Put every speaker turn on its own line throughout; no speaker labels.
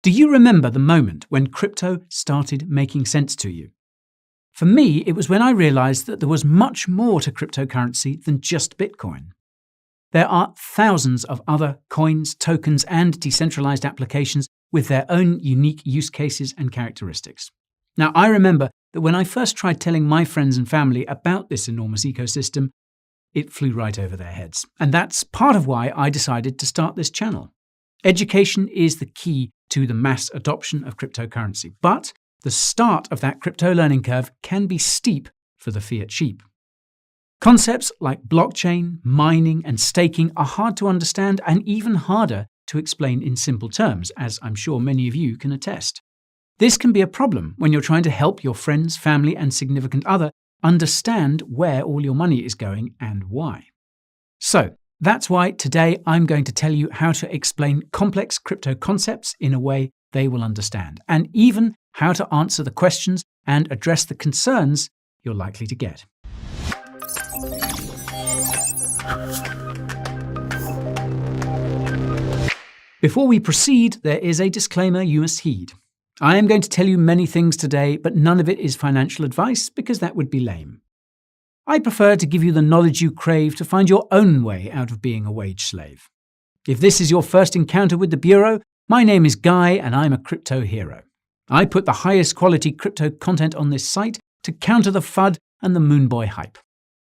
Do you remember the moment when crypto started making sense to you? For me, it was when I realized that there was much more to cryptocurrency than just Bitcoin. There are thousands of other coins, tokens, and decentralized applications with their own unique use cases and characteristics. Now, I remember that when I first tried telling my friends and family about this enormous ecosystem, it flew right over their heads. And that's part of why I decided to start this channel. Education is the key to the mass adoption of cryptocurrency, but the start of that crypto learning curve can be steep for the fiat sheep. Concepts like blockchain, mining, and staking are hard to understand and even harder to explain in simple terms, as I'm sure many of you can attest. This can be a problem when you're trying to help your friends, family, and significant other understand where all your money is going and why. So, that's why today I'm going to tell you how to explain complex crypto concepts in a way they will understand, and even how to answer the questions and address the concerns you're likely to get. Before we proceed, there is a disclaimer you must heed. I am going to tell you many things today, but none of it is financial advice because that would be lame. I prefer to give you the knowledge you crave to find your own way out of being a wage slave. If this is your first encounter with the Bureau, my name is Guy and I'm a crypto hero. I put the highest quality crypto content on this site to counter the FUD and the Moonboy hype.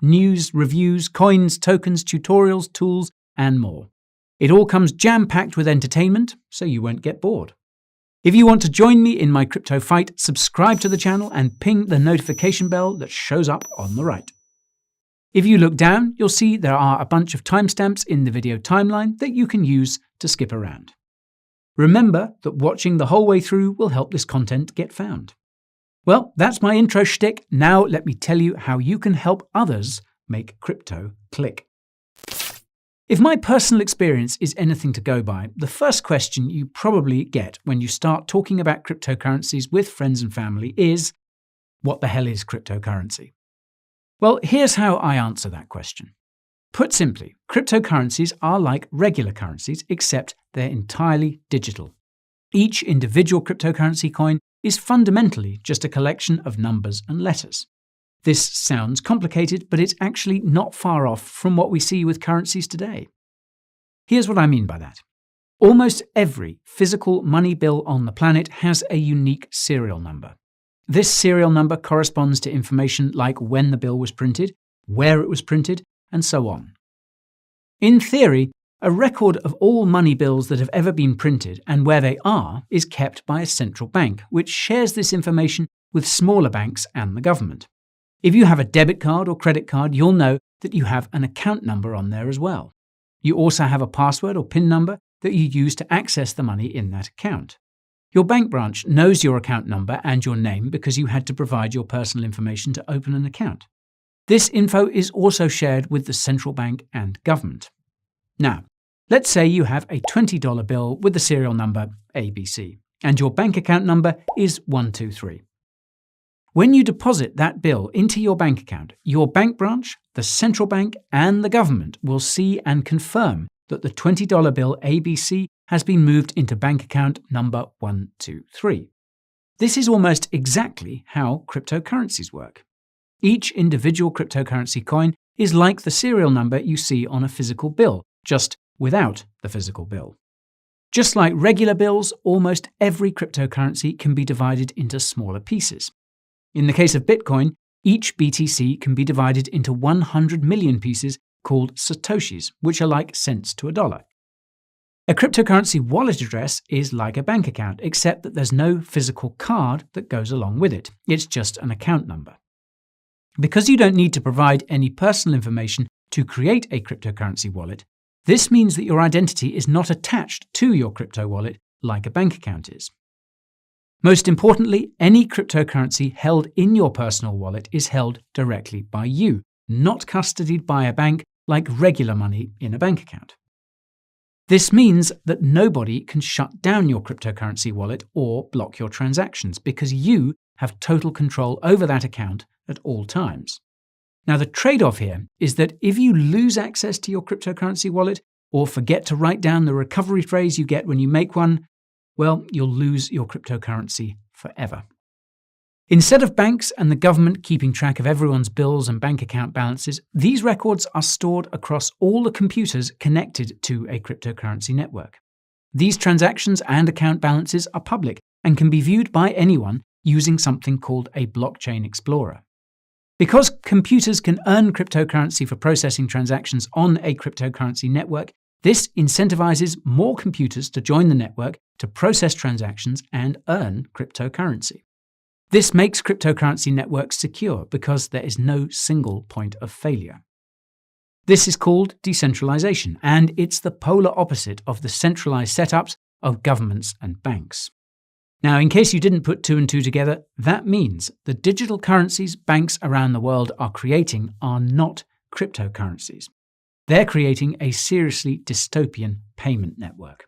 News, reviews, coins, tokens, tutorials, tools, and more. It all comes jam-packed with entertainment, so you won't get bored. If you want to join me in my crypto fight, subscribe to the channel and ping the notification bell that shows up on the right. If you look down, you'll see there are a bunch of timestamps in the video timeline that you can use to skip around. Remember that watching the whole way through will help this content get found. Well, that's my intro shtick. Now let me tell you how you can help others make crypto click. If my personal experience is anything to go by, the first question you probably get when you start talking about cryptocurrencies with friends and family is, what the hell is cryptocurrency? Well, here's how I answer that question. Put simply, cryptocurrencies are like regular currencies, except they're entirely digital. Each individual cryptocurrency coin is fundamentally just a collection of numbers and letters. This sounds complicated, but it's actually not far off from what we see with currencies today. Here's what I mean by that. Almost every physical money bill on the planet has a unique serial number. This serial number corresponds to information like when the bill was printed, where it was printed, and so on. In theory, a record of all money bills that have ever been printed and where they are is kept by a central bank, which shares this information with smaller banks and the government. If you have a debit card or credit card, you'll know that you have an account number on there as well. You also have a password or PIN number that you use to access the money in that account. Your bank branch knows your account number and your name because you had to provide your personal information to open an account. This info is also shared with the central bank and government. Now, let's say you have a $20 bill with the serial number ABC, and your bank account number is 123. When you deposit that bill into your bank account, your bank branch, the central bank, and the government will see and confirm that the $20 bill ABC has been moved into bank account number 123. This is almost exactly how cryptocurrencies work. Each individual cryptocurrency coin is like the serial number you see on a physical bill, just without the physical bill. Just like regular bills, almost every cryptocurrency can be divided into smaller pieces. In the case of Bitcoin, each BTC can be divided into 100 million pieces called satoshis, which are like cents to a dollar. A cryptocurrency wallet address is like a bank account, except that there's no physical card that goes along with it. It's just an account number. Because you don't need to provide any personal information to create a cryptocurrency wallet, this means that your identity is not attached to your crypto wallet like a bank account is. Most importantly, any cryptocurrency held in your personal wallet is held directly by you, not custodied by a bank like regular money in a bank account. This means that nobody can shut down your cryptocurrency wallet or block your transactions because you have total control over that account at all times. Now, the trade-off here is that if you lose access to your cryptocurrency wallet or forget to write down the recovery phrase you get when you make one, well, you'll lose your cryptocurrency forever. Instead of banks and the government keeping track of everyone's bills and bank account balances, these records are stored across all the computers connected to a cryptocurrency network. These transactions and account balances are public and can be viewed by anyone using something called a blockchain explorer. Because computers can earn cryptocurrency for processing transactions on a cryptocurrency network, this incentivizes more computers to join the network to process transactions and earn cryptocurrency. This makes cryptocurrency networks secure because there is no single point of failure. This is called decentralization, and it's the polar opposite of the centralized setups of governments and banks. Now, in case you didn't put two and two together, that means the digital currencies banks around the world are creating are not cryptocurrencies. They're creating a seriously dystopian payment network.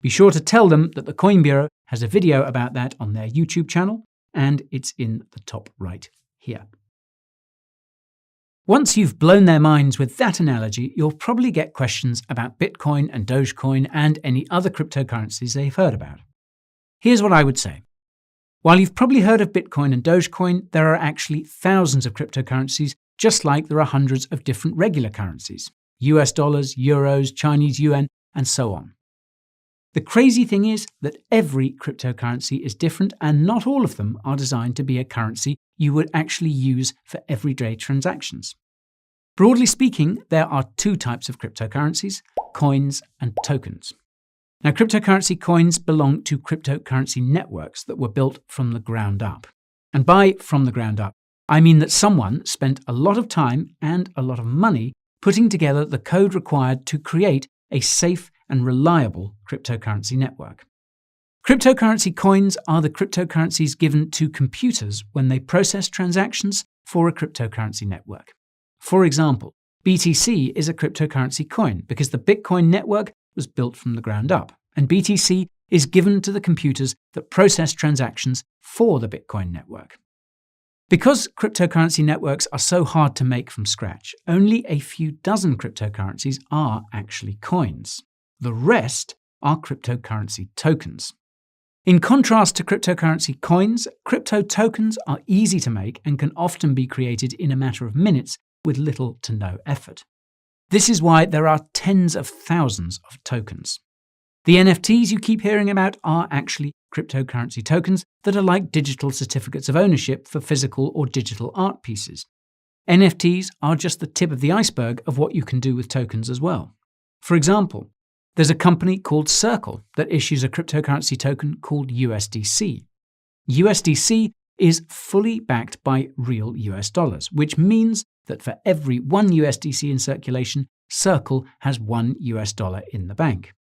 Be sure to tell them that the Coin Bureau has a video about that on their YouTube channel, and it's in the top right here. Once you've blown their minds with that analogy, you'll probably get questions about Bitcoin and Dogecoin and any other cryptocurrencies they've heard about. Here's what I would say. While you've probably heard of Bitcoin and Dogecoin, there are actually thousands of cryptocurrencies, just like there are hundreds of different regular currencies: US dollars, euros, Chinese yuan, and so on. The crazy thing is that every cryptocurrency is different, and not all of them are designed to be a currency you would actually use for everyday transactions. Broadly speaking, there are two types of cryptocurrencies: coins and tokens. Now, cryptocurrency coins belong to cryptocurrency networks that were built from the ground up. And by from the ground up, I mean that someone spent a lot of time and a lot of money putting together the code required to create a safe and reliable cryptocurrency network. Cryptocurrency coins are the cryptocurrencies given to computers when they process transactions for a cryptocurrency network. For example, BTC is a cryptocurrency coin because the Bitcoin network was built from the ground up, and BTC is given to the computers that process transactions for the Bitcoin network. Because cryptocurrency networks are so hard to make from scratch, only a few dozen cryptocurrencies are actually coins. The rest are cryptocurrency tokens. In contrast to cryptocurrency coins, crypto tokens are easy to make and can often be created in a matter of minutes with little to no effort. This is why there are tens of thousands of tokens. The NFTs you keep hearing about are actually cryptocurrency tokens that are like digital certificates of ownership for physical or digital art pieces. NFTs are just the tip of the iceberg of what you can do with tokens as well. For example, there's a company called Circle that issues a cryptocurrency token called USDC. USDC is fully backed by real US dollars, which means that for every one USDC in circulation, Circle has $1 US in the bank.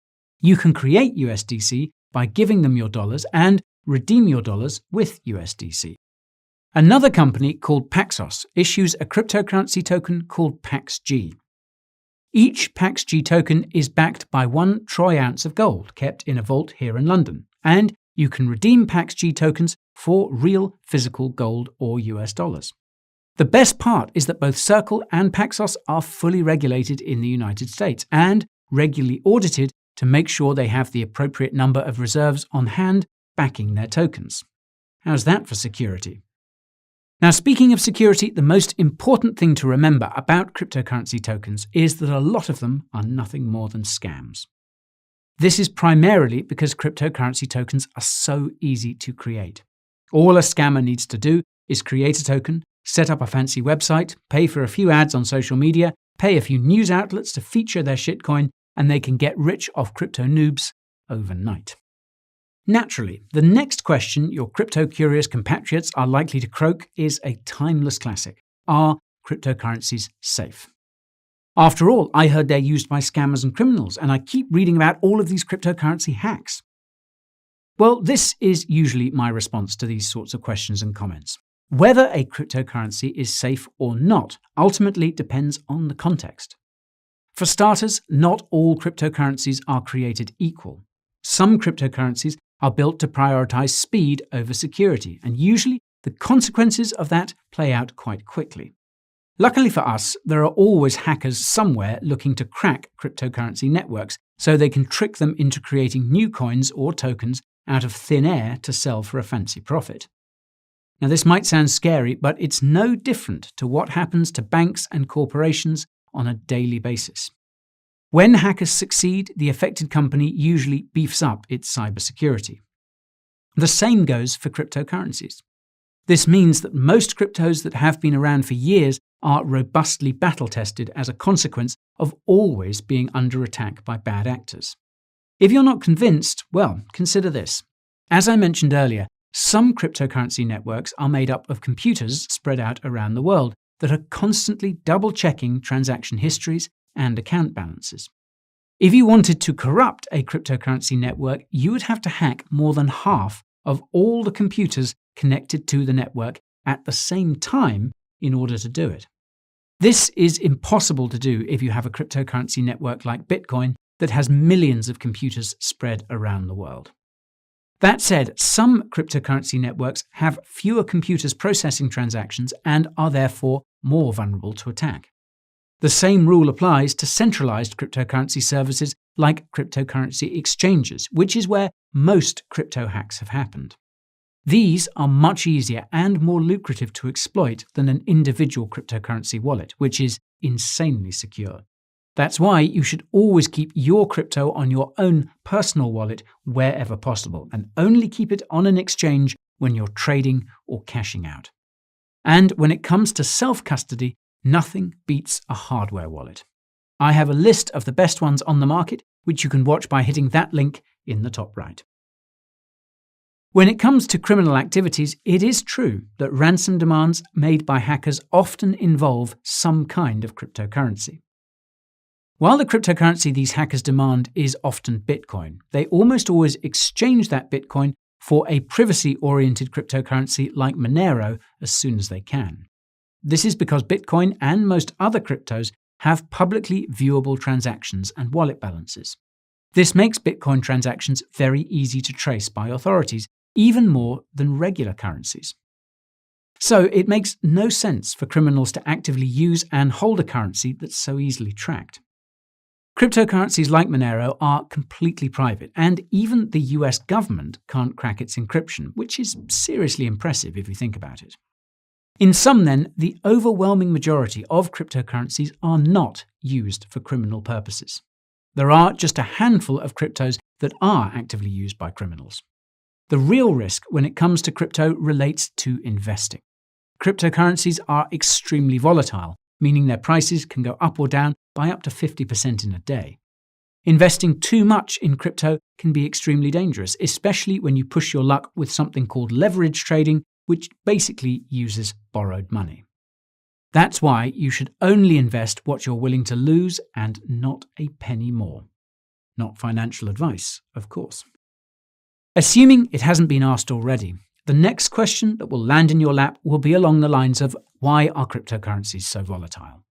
You can create USDC by giving them your dollars and redeem your dollars with USDC. Another company called Paxos issues a cryptocurrency token called PaxG. Each PaxG token is backed by 1 troy ounce of gold kept in a vault here in London, and you can redeem PaxG tokens for real physical gold or US dollars. The best part is that both Circle and Paxos are fully regulated in the United States and regularly audited to make sure they have the appropriate number of reserves on hand backing their tokens. How's that for security? Now, speaking of security, the most important thing to remember about cryptocurrency tokens is that a lot of them are nothing more than scams. This is primarily because cryptocurrency tokens are so easy to create. All a scammer needs to do is create a token, set up a fancy website, pay for a few ads on social media, pay a few news outlets to feature their shitcoin, and they can get rich off crypto noobs overnight. Naturally, the next question your crypto-curious compatriots are likely to croak is a timeless classic. Are cryptocurrencies safe? After all, I heard they're used by scammers and criminals, and I keep reading about all of these cryptocurrency hacks. Well, this is usually my response to these sorts of questions and comments. Whether a cryptocurrency is safe or not ultimately depends on the context. For starters, not all cryptocurrencies are created equal. Some cryptocurrencies are built to prioritize speed over security, and usually the consequences of that play out quite quickly. Luckily for us, there are always hackers somewhere looking to crack cryptocurrency networks, so they can trick them into creating new coins or tokens out of thin air to sell for a fancy profit. Now, this might sound scary, but it's no different to what happens to banks and corporations on a daily basis. When hackers succeed, the affected company usually beefs up its cybersecurity. The same goes for cryptocurrencies. This means that most cryptos that have been around for years are robustly battle-tested as a consequence of always being under attack by bad actors. If you're not convinced, well, consider this. As I mentioned earlier, some cryptocurrency networks are made up of computers spread out around the world that are constantly double-checking transaction histories and account balances. If you wanted to corrupt a cryptocurrency network, you would have to hack more than half of all the computers connected to the network at the same time in order to do it. This is impossible to do if you have a cryptocurrency network like Bitcoin that has millions of computers spread around the world. That said, some cryptocurrency networks have fewer computers processing transactions and are therefore more vulnerable to attack. The same rule applies to centralized cryptocurrency services like cryptocurrency exchanges, which is where most crypto hacks have happened. These are much easier and more lucrative to exploit than an individual cryptocurrency wallet, which is insanely secure. That's why you should always keep your crypto on your own personal wallet wherever possible, and only keep it on an exchange when you're trading or cashing out. And when it comes to self-custody, nothing beats a hardware wallet. I have a list of the best ones on the market, which you can watch by hitting that link in the top right. When it comes to criminal activities, it is true that ransom demands made by hackers often involve some kind of cryptocurrency. While the cryptocurrency these hackers demand is often Bitcoin, they almost always exchange that Bitcoin for a privacy-oriented cryptocurrency like Monero as soon as they can. This is because Bitcoin and most other cryptos have publicly viewable transactions and wallet balances. This makes Bitcoin transactions very easy to trace by authorities, even more than regular currencies. So it makes no sense for criminals to actively use and hold a currency that's so easily tracked. Cryptocurrencies like Monero are completely private, and even the US government can't crack its encryption, which is seriously impressive if you think about it. In sum then, the overwhelming majority of cryptocurrencies are not used for criminal purposes. There are just a handful of cryptos that are actively used by criminals. The real risk when it comes to crypto relates to investing. Cryptocurrencies are extremely volatile, meaning their prices can go up or down by up to 50% in a day. Investing too much in crypto can be extremely dangerous, especially when you push your luck with something called leverage trading, which basically uses borrowed money. That's why you should only invest what you're willing to lose and not a penny more. Not financial advice, of course. Assuming it hasn't been asked already, the next question that will land in your lap will be along the lines of, why are cryptocurrencies so volatile?